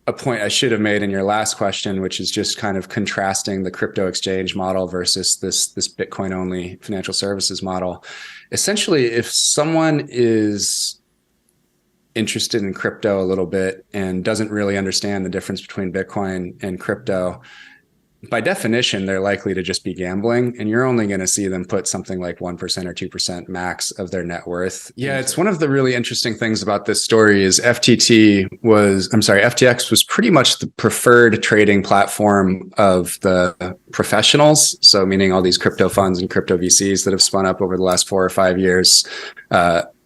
a point I should have made in your last question, which is just kind of contrasting the crypto exchange model versus this Bitcoin only financial services model. Essentially, if someone is interested in crypto a little bit and doesn't really understand the difference between Bitcoin and crypto, by definition, they're likely to just be gambling, and you're only going to see them put something like 1% or 2% max of their net worth. Yeah, it's one of the really interesting things about this story is FTX was pretty much the preferred trading platform of the professionals. So meaning all these crypto funds and crypto VCs that have spun up over the last 4 or 5 years.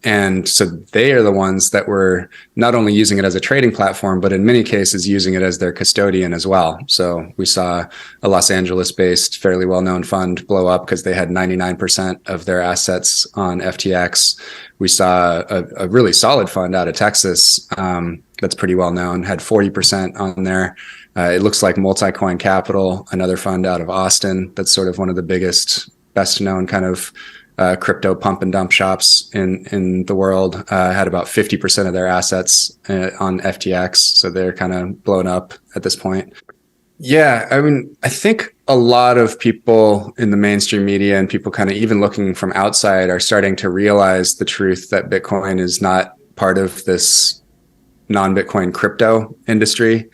And so they are the ones that were not only using it as a trading platform, but in many cases using it as their custodian as well. So we saw a Los Angeles-based, fairly well-known fund blow up because they had 99% of their assets on FTX. We saw a really solid fund out of Texas that's pretty well-known, had 40% on there. It looks like Multicoin Capital, another fund out of Austin that's sort of one of the biggest, best-known kind of crypto pump and dump shops in the world, had about 50% of their assets on FTX. So they're kind of blown up at this point. Yeah, I mean, I think a lot of people in the mainstream media and people kind of even looking from outside are starting to realize the truth that Bitcoin is not part of this non-Bitcoin crypto industry.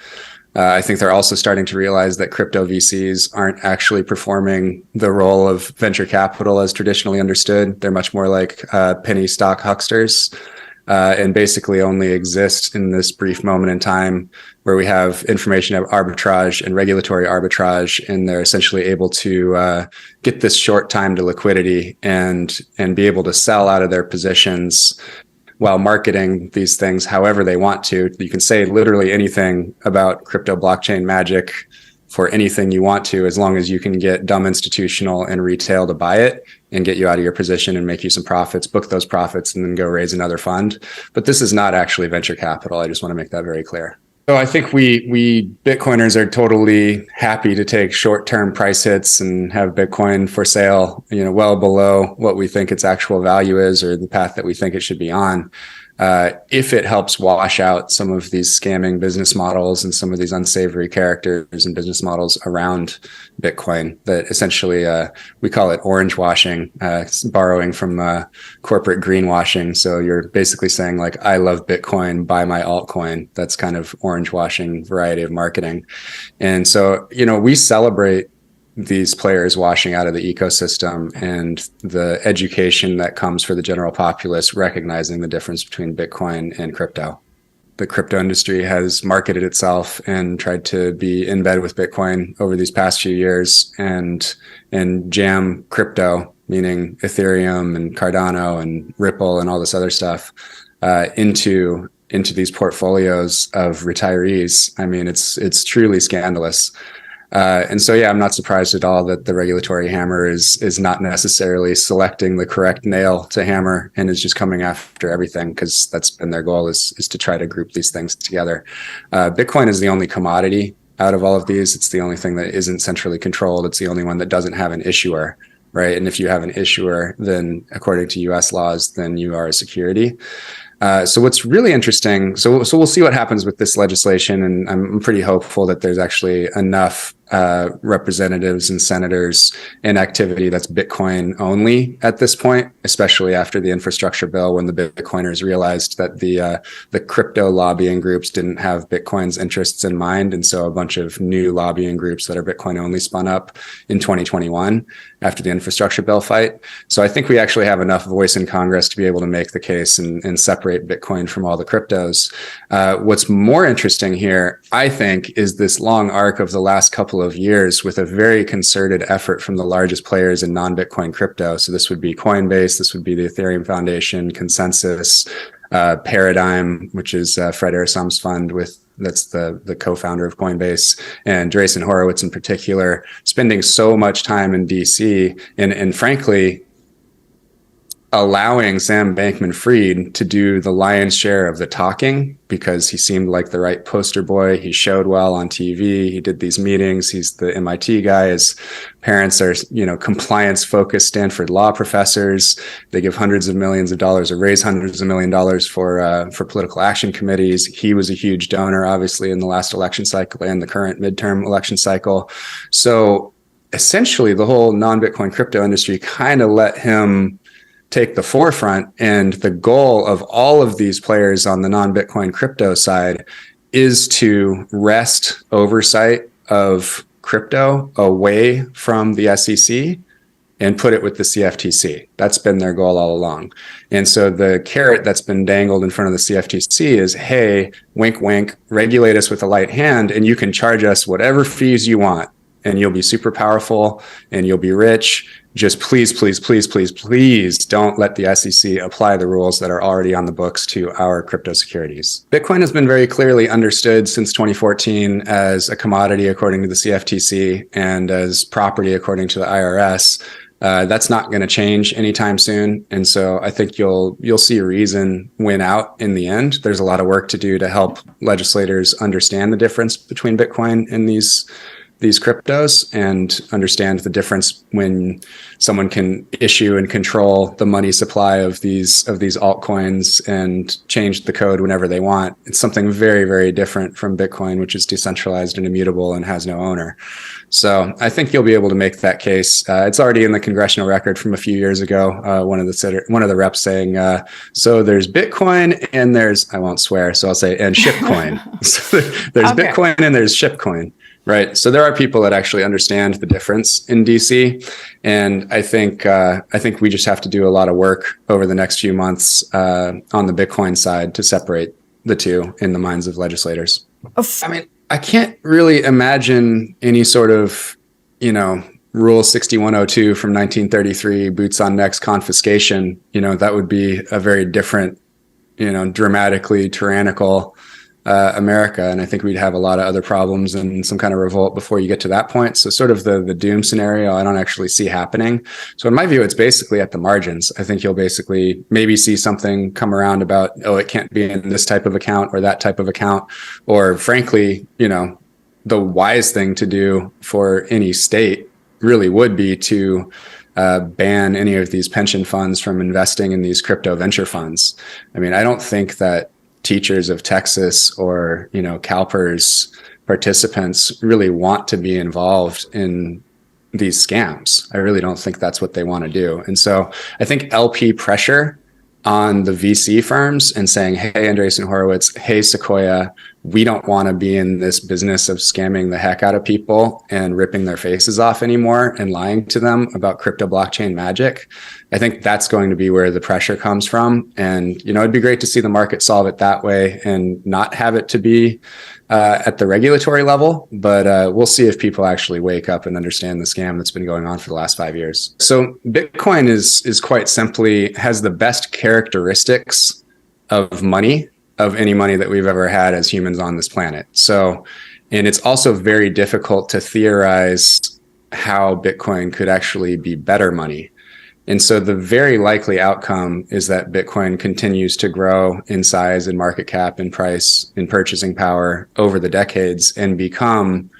I think they're also starting to realize that crypto VCs aren't actually performing the role of venture capital as traditionally understood. They're much more like penny stock hucksters, and basically only exist in this brief moment in time where we have information arbitrage and regulatory arbitrage, and they're essentially able to get this short time to liquidity and be able to sell out of their positions while marketing these things however they want to. You can say literally anything about crypto blockchain magic for anything you want to, as long as you can get dumb institutional and retail to buy it and get you out of your position and make you some profits, book those profits, and then go raise another fund. But this is not actually venture capital. I just want to make that very clear. So I think we Bitcoiners are totally happy to take short-term price hits and have Bitcoin for sale, well below what we think its actual value is or the path that we think it should be on. If it helps wash out some of these scamming business models and some of these unsavory characters and business models around Bitcoin, that essentially we call it orange washing, borrowing from corporate greenwashing. So you're basically saying like, I love Bitcoin, buy my altcoin. That's kind of orange washing variety of marketing. And so, we celebrate these players washing out of the ecosystem and the education that comes for the general populace, recognizing the difference between Bitcoin and crypto. The crypto industry has marketed itself and tried to be in bed with Bitcoin over these past few years and jam crypto, meaning Ethereum and Cardano and Ripple and all this other stuff, into these portfolios of retirees. I mean, it's truly scandalous. And so, yeah, I'm not surprised at all that the regulatory hammer is not necessarily selecting the correct nail to hammer and is just coming after everything, because that's been their goal is to try to group these things together. Bitcoin is the only commodity out of all of these. It's the only thing that isn't centrally controlled. It's the only one that doesn't have an issuer, right? And if you have an issuer, then according to US laws, then you are a security. So what's really interesting, so we'll see what happens with this legislation, and I'm pretty hopeful that there's actually enough representatives and senators in activity that's Bitcoin only at this point, especially after the infrastructure bill, when the Bitcoiners realized that the crypto lobbying groups didn't have Bitcoin's interests in mind. And so a bunch of new lobbying groups that are Bitcoin only spun up in 2021 after the infrastructure bill fight. So I think we actually have enough voice in Congress to be able to make the case and separate Bitcoin from all the cryptos. What's more interesting here, I think, is this long arc of the last couple of years with a very concerted effort from the largest players in non-Bitcoin crypto. So this would be Coinbase, this would be the Ethereum Foundation, Consensus, Paradigm, which is Fred Ehrsam's fund that's the co-founder of Coinbase, and Andreessen Horowitz in particular, spending so much time in DC and frankly, allowing Sam Bankman-Fried to do the lion's share of the talking because he seemed like the right poster boy. He showed well on TV. He did these meetings. He's the MIT guy. His parents are, compliance-focused Stanford law professors. They give hundreds of millions of dollars or raise hundreds of million dollars for political action committees. He was a huge donor, obviously, in the last election cycle and the current midterm election cycle. So essentially, the whole non-Bitcoin crypto industry kind of let him take the forefront. And the goal of all of these players on the non-Bitcoin crypto side is to wrest oversight of crypto away from the SEC and put it with the CFTC. That's been their goal all along. And so the carrot that's been dangled in front of the CFTC is, hey, wink, wink, regulate us with a light hand, and you can charge us whatever fees you want. And you'll be super powerful and you'll be rich. Just please, please, please, please, please don't let the SEC apply the rules that are already on the books to our crypto securities. Bitcoin has been very clearly understood since 2014 as a commodity according to the CFTC and as property according to the IRS. That's not going to change anytime soon. And so I think you'll see reason win out in the end. There's a lot of work to do to help legislators understand the difference between Bitcoin and these cryptos and understand the difference when someone can issue and control the money supply of these altcoins and change the code whenever they want. It's something very, very different from Bitcoin, which is decentralized and immutable and has no owner. So I think you'll be able to make that case. It's already in the congressional record from a few years ago. One of the reps saying, so there's Bitcoin and there's, I won't swear, so I'll say, and shitcoin. So there's okay. Bitcoin and there's shitcoin. Right. So there are people that actually understand the difference in DC. And I think we just have to do a lot of work over the next few months on the Bitcoin side to separate the two in the minds of legislators. I mean, I can't really imagine any sort of, Rule 6102 from 1933, boots on necks confiscation. That would be a very different, dramatically tyrannical America. And I think we'd have a lot of other problems and some kind of revolt before you get to that point. So sort of the doom scenario, I don't actually see happening. So in my view, it's basically at the margins. I think you'll basically maybe see something come around about, it can't be in this type of account or that type of account. Or frankly, the wise thing to do for any state really would be to ban any of these pension funds from investing in these crypto venture funds. I mean, I don't think that teachers of Texas or, CalPERS participants really want to be involved in these scams. I really don't think that's what they want to do. And so I think LP pressure on the VC firms and saying, hey, Andreessen Horowitz, hey, Sequoia, we don't want to be in this business of scamming the heck out of people and ripping their faces off anymore and lying to them about crypto blockchain magic. I think that's going to be where the pressure comes from. And, it'd be great to see the market solve it that way and not have it to be at the regulatory level. But we'll see if people actually wake up and understand the scam that's been going on for the last 5 years. So Bitcoin is quite simply has the best characteristics of money, of any money that we've ever had as humans on this planet. So, and it's also very difficult to theorize how Bitcoin could actually be better money. And so the very likely outcome is that Bitcoin continues to grow in size and market cap and price and purchasing power over the decades and become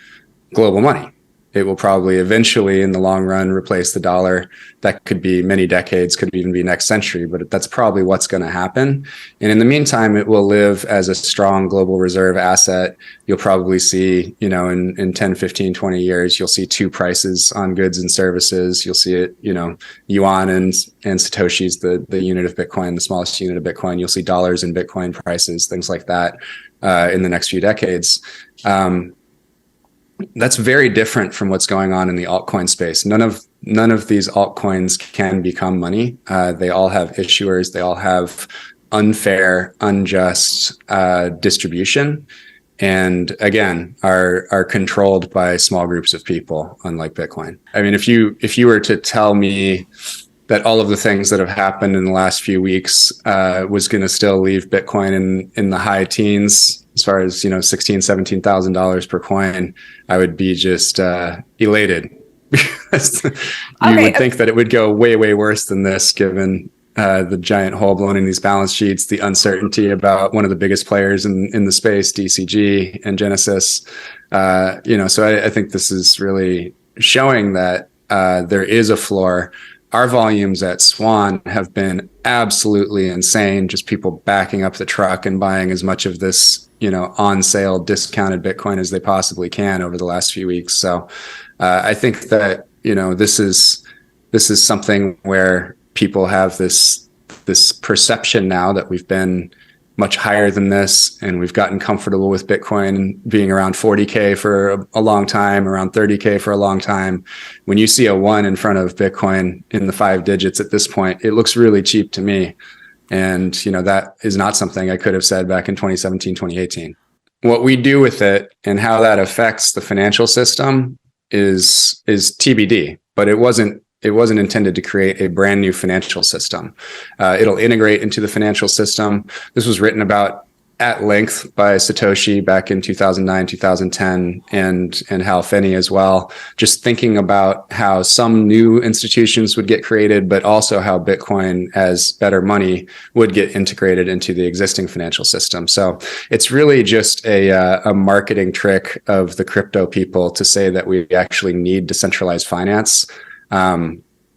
global money. It will probably eventually, in the long run, replace the dollar. That could be many decades, could even be next century, but that's probably what's going to happen. And in the meantime, it will live as a strong global reserve asset. You'll probably see, in 10, 15, 20 years, you'll see two prices on goods and services. You'll see it, yuan and Satoshi's the unit of Bitcoin, the smallest unit of Bitcoin. You'll see dollars and Bitcoin prices, things like that, in the next few decades. That's very different from what's going on in the altcoin space. None of these altcoins can become money. They all have issuers. They all have unfair, unjust distribution, and again, are controlled by small groups of people. Unlike Bitcoin. I mean, if you were to tell me that all of the things that have happened in the last few weeks was going to still leave Bitcoin in the high teens, as far as, $16,000, $17,000 per coin, I would be just elated. You would think that it would go way, way worse than this, given the giant hole blown in these balance sheets, the uncertainty about one of the biggest players in the space, DCG and Genesis. So I think this is really showing that there is a floor. Our volumes at Swan have been absolutely insane. Just people backing up the truck and buying as much of this, on sale discounted Bitcoin as they possibly can over the last few weeks. So I think that, this is something where people have this perception now that we've been much higher than this, and we've gotten comfortable with Bitcoin being around 40K for a long time, around 30K for a long time. When you see a 1 in front of Bitcoin in the 5 digits at this point, it looks really cheap to me. And, that is not something I could have said back in 2017, 2018. What we do with it and how that affects the financial system is TBD, but it wasn't intended to create a brand new financial system. It'll integrate into the financial system. This was written about at length by Satoshi back in 2009, 2010, and Hal Finney as well. Just thinking about how some new institutions would get created, but also how Bitcoin as better money would get integrated into the existing financial system. So it's really just a marketing trick of the crypto people to say that we actually need decentralized finance.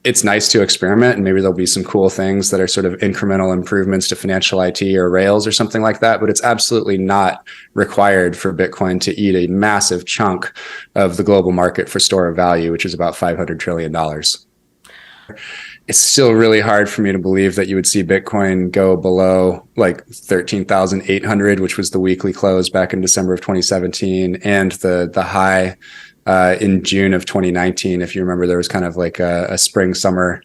It's nice to experiment, and maybe there'll be some cool things that are sort of incremental improvements to financial IT or Rails or something like that, but it's absolutely not required for Bitcoin to eat a massive chunk of the global market for store of value, which is about $500 trillion. It's still really hard for me to believe that you would see Bitcoin go below like 13,800, which was the weekly close back in December of 2017, and the high in June of 2019. If you remember, there was kind of like a spring summer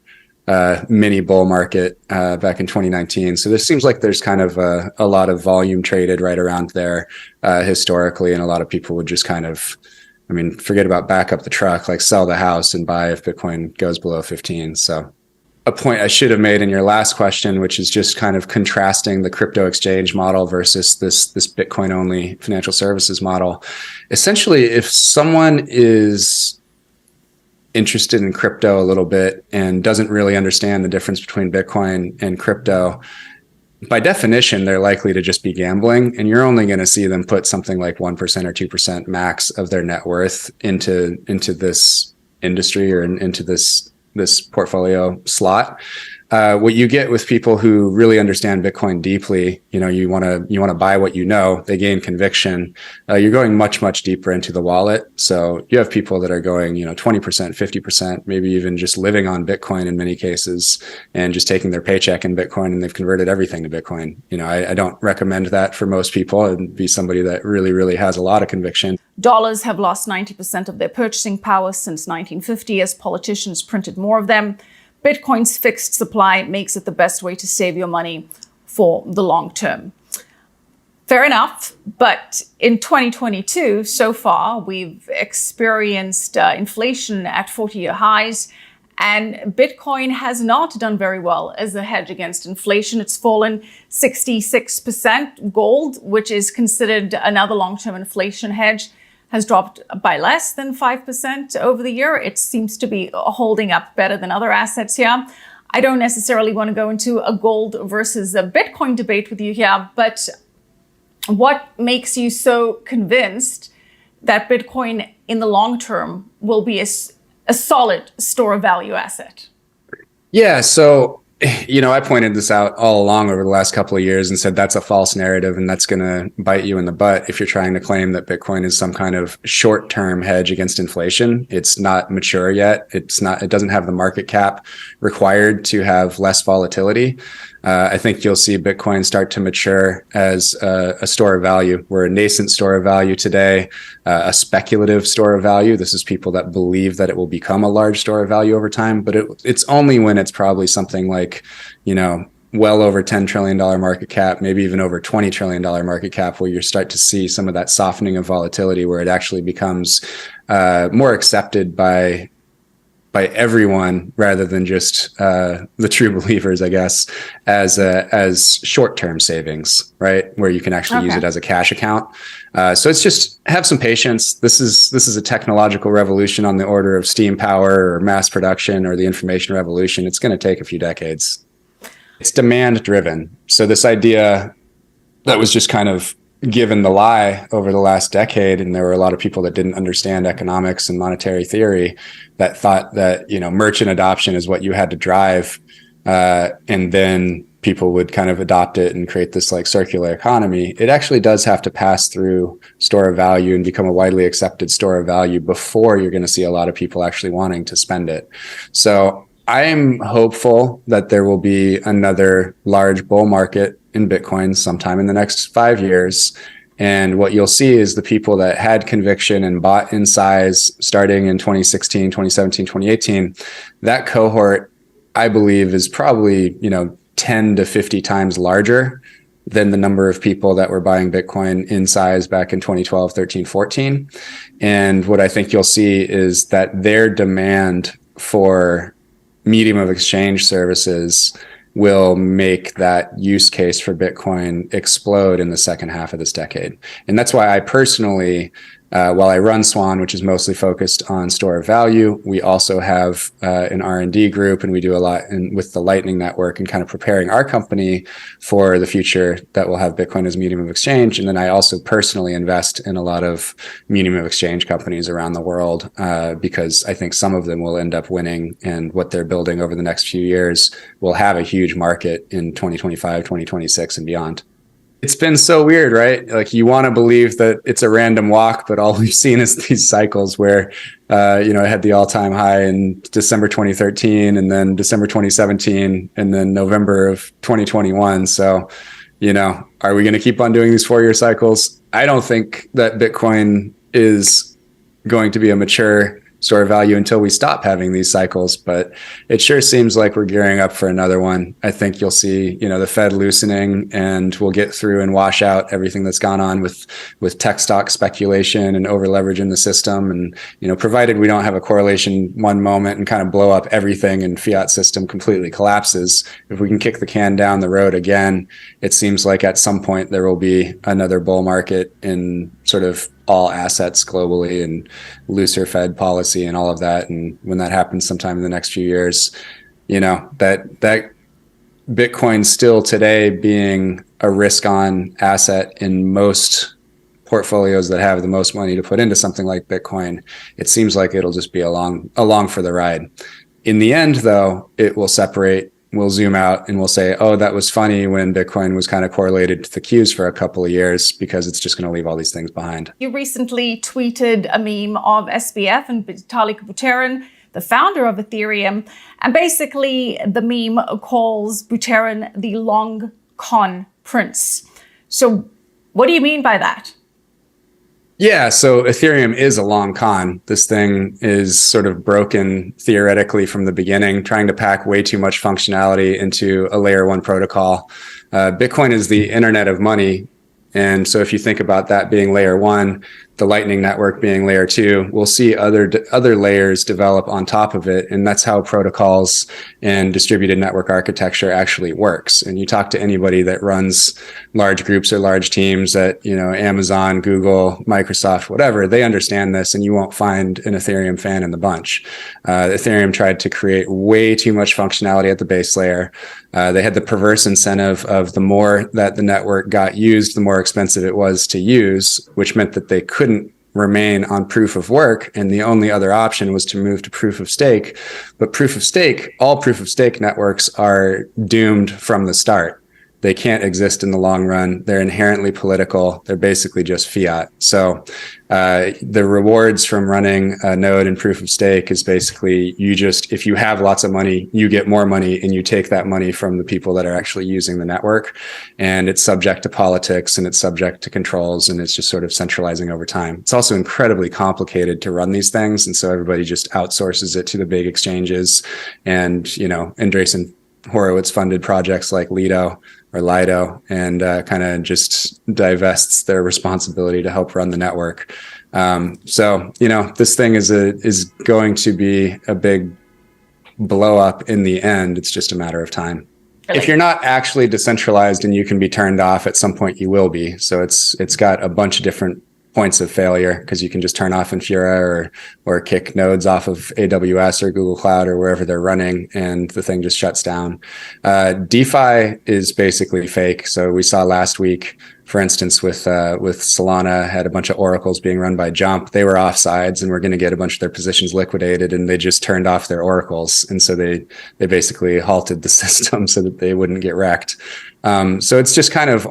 mini bull market back in 2019. So this seems like there's kind of a lot of volume traded right around there historically, and a lot of people would just kind of, forget about back up the truck, like sell the house and buy if Bitcoin goes below 15. So a point I should have made in your last question, which is just kind of contrasting the crypto exchange model versus this Bitcoin only financial services model. Essentially, if someone is interested in crypto a little bit and doesn't really understand the difference between Bitcoin and crypto, by definition, they're likely to just be gambling, and you're only going to see them put something like 1% or 2% max of their net worth into this industry or into this portfolio slot. What you get with people who really understand Bitcoin deeply, you want to buy what they gain conviction. You're going much, much deeper into the wallet. So you have people that are going, 20%, 50%, maybe even just living on Bitcoin in many cases, and just taking their paycheck in Bitcoin, and they've converted everything to Bitcoin. I don't recommend that for most people. It'd be somebody that really, really has a lot of conviction. Dollars have lost 90% of their purchasing power since 1950 as politicians printed more of them. Bitcoin's fixed supply makes it the best way to save your money for the long term. Fair enough, but in 2022, so far, we've experienced inflation at 40-year highs, and Bitcoin has not done very well as a hedge against inflation. It's fallen 66%. Gold, which is considered another long-term inflation hedge, has dropped by less than 5% over the year. It seems to be holding up better than other assets here. I don't necessarily want to go into a gold versus a Bitcoin debate with you here, but what makes you so convinced that Bitcoin in the long term will be a solid store of value asset? Yeah, so I pointed this out all along over the last couple of years and said that's a false narrative, and that's going to bite you in the butt if you're trying to claim that Bitcoin is some kind of short-term hedge against inflation. It's not mature yet. It doesn't have the market cap required to have less volatility. I think you'll see Bitcoin start to mature as a store of value. We're a nascent store of value today, a speculative store of value. This is people that believe that it will become a large store of value over time, but it's only when it's probably something like, well over $10 trillion market cap, maybe even over $20 trillion market cap, where you start to see some of that softening of volatility, where it actually becomes more accepted by everyone rather than just the true believers, I guess, as short-term savings, right? Where you can actually use it as a cash account. So it's just have some patience. This is a technological revolution on the order of steam power or mass production or the information revolution. It's going to take a few decades. It's demand driven. So this idea that was just kind of given the lie over the last decade, and there were a lot of people that didn't understand economics and monetary theory that thought that, you know, merchant adoption is what you had to drive, and then people would kind of adopt it and create this like circular economy. It actually does have to pass through store of value and become a widely accepted store of value before you're going to see a lot of people actually wanting to spend it. So I'm hopeful that there will be another large bull market in Bitcoin sometime in the next 5 years. And what you'll see is the people that had conviction and bought in size starting in 2016, 2017, 2018, that cohort, I believe, is probably, you know, 10 to 50 times larger than the number of people that were buying Bitcoin in size back in 2012, 13, 14. And what I think you'll see is that their demand for medium of exchange services will make that use case for Bitcoin explode in the second half of this decade. And that's why I personally, while I run Swan, which is mostly focused on store of value, we also have an R&D group, and we do a lot with the Lightning Network and kind of preparing our company for the future that will have Bitcoin as a medium of exchange. And then I also personally invest in a lot of medium of exchange companies around the world, because I think some of them will end up winning, and what they're building over the next few years will have a huge market in 2025, 2026 and beyond. It's been so weird, right? Like, you want to believe that it's a random walk, but all we've seen is these cycles where, you know, it had the all-time high in December 2013, and then December 2017, and then November of 2021. So, you know, are we going to keep on doing these 4-year cycles? I don't think that Bitcoin is going to be a mature store of value until we stop having these cycles, but it sure seems like we're gearing up for another one. I think you'll see, you know, the Fed loosening, and we'll get through and wash out everything that's gone on with tech stock speculation and over leverage in the system. And, you know, provided we don't have a correlation one moment and kind of blow up everything and fiat system completely collapses, if we can kick the can down the road again, it seems like at some point there will be another bull market in sort of all assets globally, and looser Fed policy and all of that. And when that happens sometime in the next few years, you know, that Bitcoin still today being a risk on asset in most portfolios that have the most money to put into something like Bitcoin, it seems like it'll just be along for the ride. In the end, though, it will separate. We'll zoom out and we'll say, oh, that was funny when Bitcoin was kind of correlated to the Qs for a couple of years, because it's just going to leave all these things behind. You recently tweeted a meme of SBF and Vitalik Buterin, the founder of Ethereum, and basically the meme calls Buterin the long con prince. So what do you mean by that? Yeah, so Ethereum is a long con. This thing is sort of broken theoretically from the beginning, trying to pack way too much functionality into a layer one protocol. Bitcoin is the internet of money. And so if you think about that being layer one, the Lightning Network being layer two, we'll see other layers develop on top of it. And that's how protocols and distributed network architecture actually works. And you talk to anybody that runs large groups or large teams at, you know, Amazon, Google, Microsoft, whatever, they understand this, and you won't find an Ethereum fan in the bunch. Ethereum tried to create way too much functionality at the base layer. They had the perverse incentive of the more that the network got used, the more expensive it was to use, which meant that they couldn't remain on proof of work. And the only other option was to move to proof of stake. But proof of stake, all proof of stake networks are doomed from the start. They can't exist in the long run. They're inherently political. They're basically just fiat. So the rewards from running a node in proof of stake is basically if you have lots of money, you get more money, and you take that money from the people that are actually using the network. And it's subject to politics, and it's subject to controls, and it's just sort of centralizing over time. It's also incredibly complicated to run these things. And so everybody just outsources it to the big exchanges. And, you know, Andreessen Horowitz funded projects like Lido, and kind of just divests their responsibility to help run the network. So, you know, this thing is going to be a big blow up in the end. It's just a matter of time. Really? If you're not actually decentralized and you can be turned off, at some point you will be. So it's got a bunch of different points of failure because you can just turn off Infura or kick nodes off of AWS or Google Cloud or wherever they're running, and the thing just shuts down. DeFi is basically fake. So we saw last week, for instance, with Solana, had a bunch of oracles being run by Jump. They were offsides and were going to get a bunch of their positions liquidated, and they just turned off their oracles. And so they basically halted the system so that they wouldn't get wrecked. So it's just kind of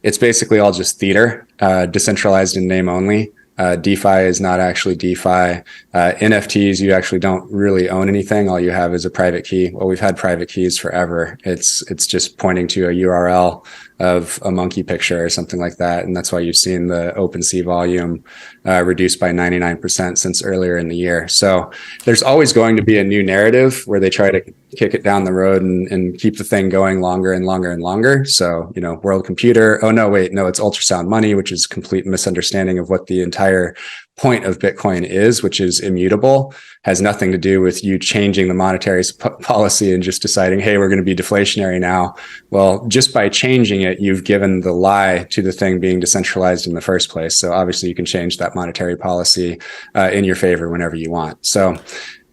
it's basically all just theater, decentralized in name only. DeFi is not actually DeFi. NFTs, you actually don't really own anything. All you have is a private key. Well, we've had private keys forever. It's just pointing to a URL of a monkey picture or something like that. And that's why you've seen the OpenSea volume reduced by 99% since earlier in the year. So there's always going to be a new narrative where they try to kick it down the road and keep the thing going longer and longer and longer. So, World Computer, it's ultrasound money, which is a complete misunderstanding of what the entire point of Bitcoin is, which is immutable, has nothing to do with you changing the monetary policy and just deciding, hey, we're going to be deflationary now. Well, just by changing it, you've given the lie to the thing being decentralized in the first place. So obviously you can change that monetary policy in your favor whenever you want. So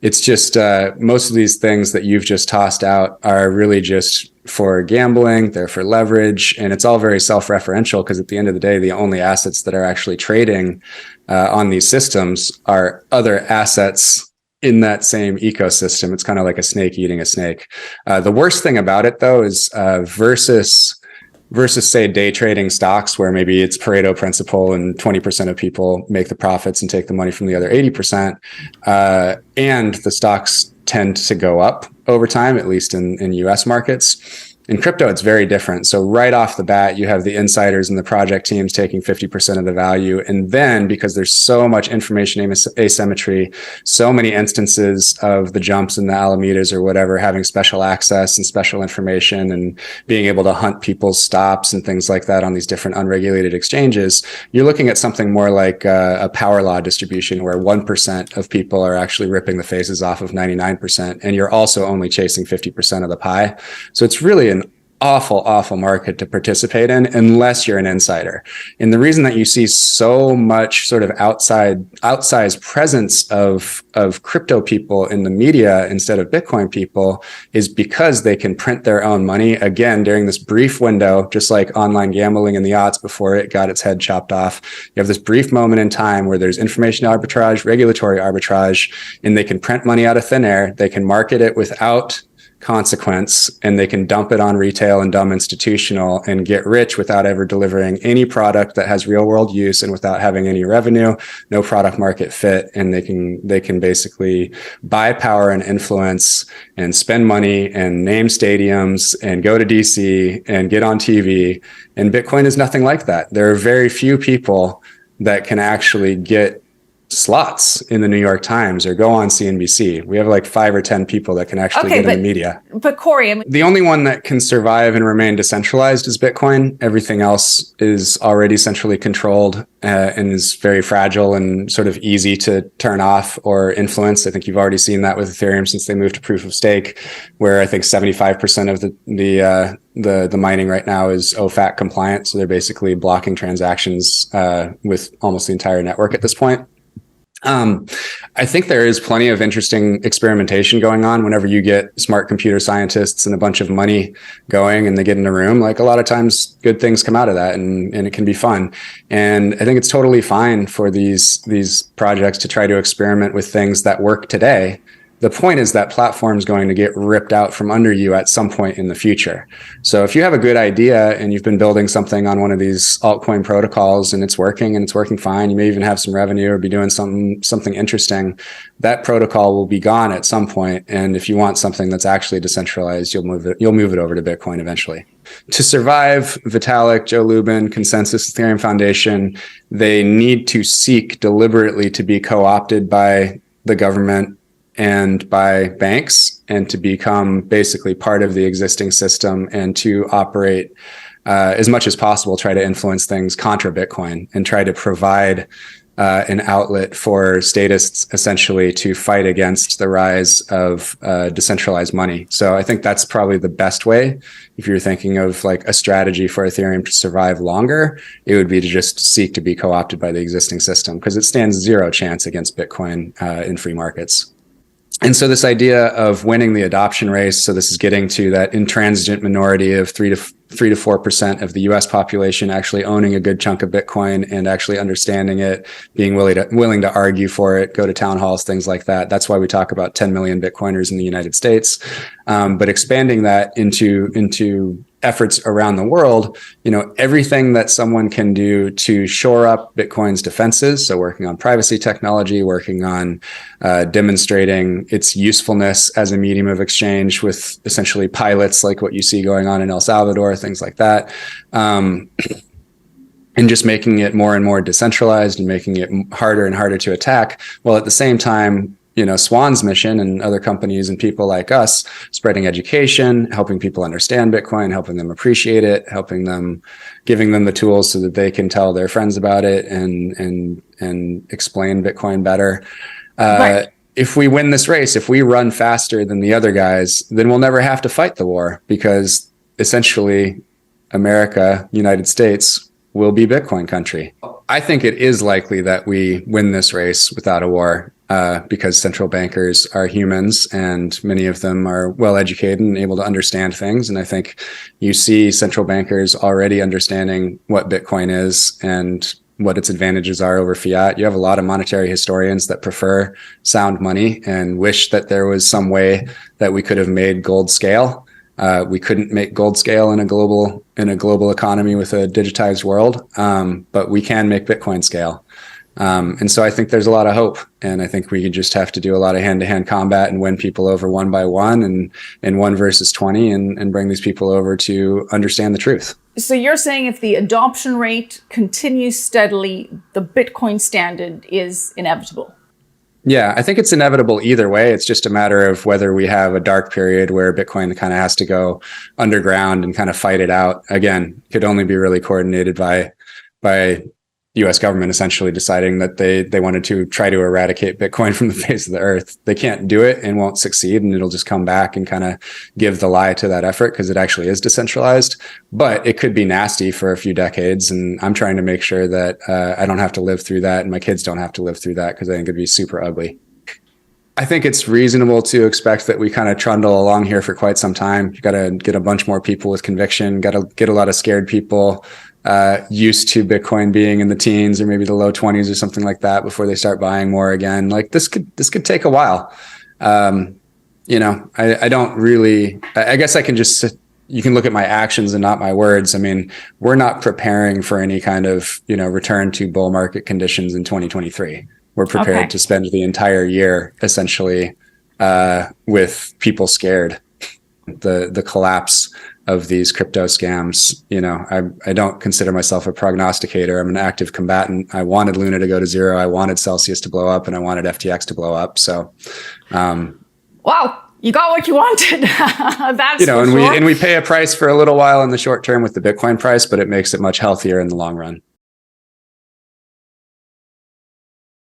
it's just most of these things that you've just tossed out are really just for gambling. They're for leverage, and it's all very self-referential because at the end of the day, the only assets that are actually trading on these systems are other assets in that same ecosystem. It's kind of like a snake eating a snake. The worst thing about it, though, is versus say day trading stocks where maybe it's Pareto principle and 20% of people make the profits and take the money from the other 80%. And the stocks tend to go up over time, at least in US markets. In crypto, it's very different. So right off the bat, you have the insiders and the project teams taking 50% of the value. And then because there's so much information asymmetry, so many instances of the Jumps and the Alamedas or whatever having special access and special information and being able to hunt people's stops and things like that on these different unregulated exchanges, you're looking at something more like a power law distribution where 1% of people are actually ripping the faces off of 99%. And you're also only chasing 50% of the pie. So it's really an awful market to participate in unless you're an insider. And the reason that you see so much sort of outsized presence of crypto people in the media instead of Bitcoin people is because they can print their own money again during this brief window, just like online gambling and the odds before it got its head chopped off. You have this brief moment in time where there's information arbitrage, regulatory arbitrage, and they can print money out of thin air. They can market it without consequence, and they can dump it on retail and dumb institutional and get rich without ever delivering any product that has real world use and without having any revenue, no product market fit. And they can basically buy power and influence and spend money and name stadiums and go to DC and get on TV. And Bitcoin is nothing like that. There are very few people that can actually get slots in the New York Times or go on CNBC. We have like 5 or 10 people that can actually get in the media. But Cory, the only one that can survive and remain decentralized is Bitcoin. Everything else is already centrally controlled and is very fragile and sort of easy to turn off or influence. I think you've already seen that with Ethereum since they moved to proof of stake, where I think 75% of the mining right now is OFAC compliant. So they're basically blocking transactions with almost the entire network at this point. I think there is plenty of interesting experimentation going on whenever you get smart computer scientists and a bunch of money going and they get in a room. Like a lot of times good things come out of that and it can be fun. And I think it's totally fine for these projects to try to experiment with things that work today. The point is that platform is going to get ripped out from under you at some point in the future. So if you have a good idea and you've been building something on one of these altcoin protocols and it's working fine, you may even have some revenue or be doing something interesting, that protocol will be gone at some point. And if you want something that's actually decentralized, you'll move it over to Bitcoin eventually. To survive, Vitalik, Joe Lubin, Consensus, Ethereum Foundation, they need to seek deliberately to be co-opted by the government and by banks and to become basically part of the existing system and to operate as much as possible, try to influence things contra Bitcoin and try to provide an outlet for statists essentially to fight against the rise of decentralized money. So I think that's probably the best way. If you're thinking of like a strategy for Ethereum to survive longer, it would be to just seek to be co-opted by the existing system, because it stands zero chance against Bitcoin in free markets. And so this idea of winning the adoption race, so this is getting to that intransigent minority of 3 to 4% of the US population actually owning a good chunk of Bitcoin and actually understanding it, being willing to argue for it, go to town halls, things like that. That's why we talk about 10 million Bitcoiners in the United States. But expanding that into efforts around the world, everything that someone can do to shore up Bitcoin's defenses. So working on privacy technology, working on demonstrating its usefulness as a medium of exchange with essentially pilots like what you see going on in El Salvador, things like that. And just making it more and more decentralized and making it harder and harder to attack, while at the same time, Swan's mission and other companies and people like us spreading education, helping people understand Bitcoin, helping them appreciate it, giving them the tools so that they can tell their friends about it and explain Bitcoin better. Right. If we win this race, if we run faster than the other guys, then we'll never have to fight the war, because essentially America, United States, will be Bitcoin country. I think it is likely that we win this race without a war, because central bankers are humans and many of them are well educated and able to understand things. And I think you see central bankers already understanding what Bitcoin is and what its advantages are over fiat. You have a lot of monetary historians that prefer sound money and wish that there was some way that we could have made gold scale. We couldn't make gold scale in a global economy with a digitized world, but we can make Bitcoin scale. And so I think there's a lot of hope, and I think we just have to do a lot of hand-to-hand combat and win people over one by one and 1 versus 20 and bring these people over to understand the truth. So you're saying if the adoption rate continues steadily, the Bitcoin standard is inevitable? Yeah, I think it's inevitable either way. It's just a matter of whether we have a dark period where Bitcoin kind of has to go underground and kind of fight it out. Again, could only be really coordinated by US government essentially deciding that they wanted to try to eradicate Bitcoin from the face of the earth. They can't do it and won't succeed, and it'll just come back and kind of give the lie to that effort, because it actually is decentralized. But it could be nasty for a few decades, and I'm trying to make sure that I don't have to live through that and my kids don't have to live through that, because I think it'd be super ugly. I think it's reasonable to expect that we kind of trundle along here for quite some time. You got to get a bunch more people with conviction, got to get a lot of scared people used to Bitcoin being in the teens or maybe the low 20s or something like that before they start buying more again. Like this could take a while. I don't really, I guess I can just, you can look at my actions and not my words. I mean, we're not preparing for any kind of, return to bull market conditions in 2023. We're prepared to spend the entire year essentially with people scared. The collapse of these crypto scams. I don't consider myself a prognosticator. I'm an active combatant. I wanted Luna to go to zero. I wanted Celsius to blow up, and I wanted FTX to blow up. So, wow, you got what you wanted. That's and we pay a price for a little while in the short term with the Bitcoin price, but it makes it much healthier in the long run.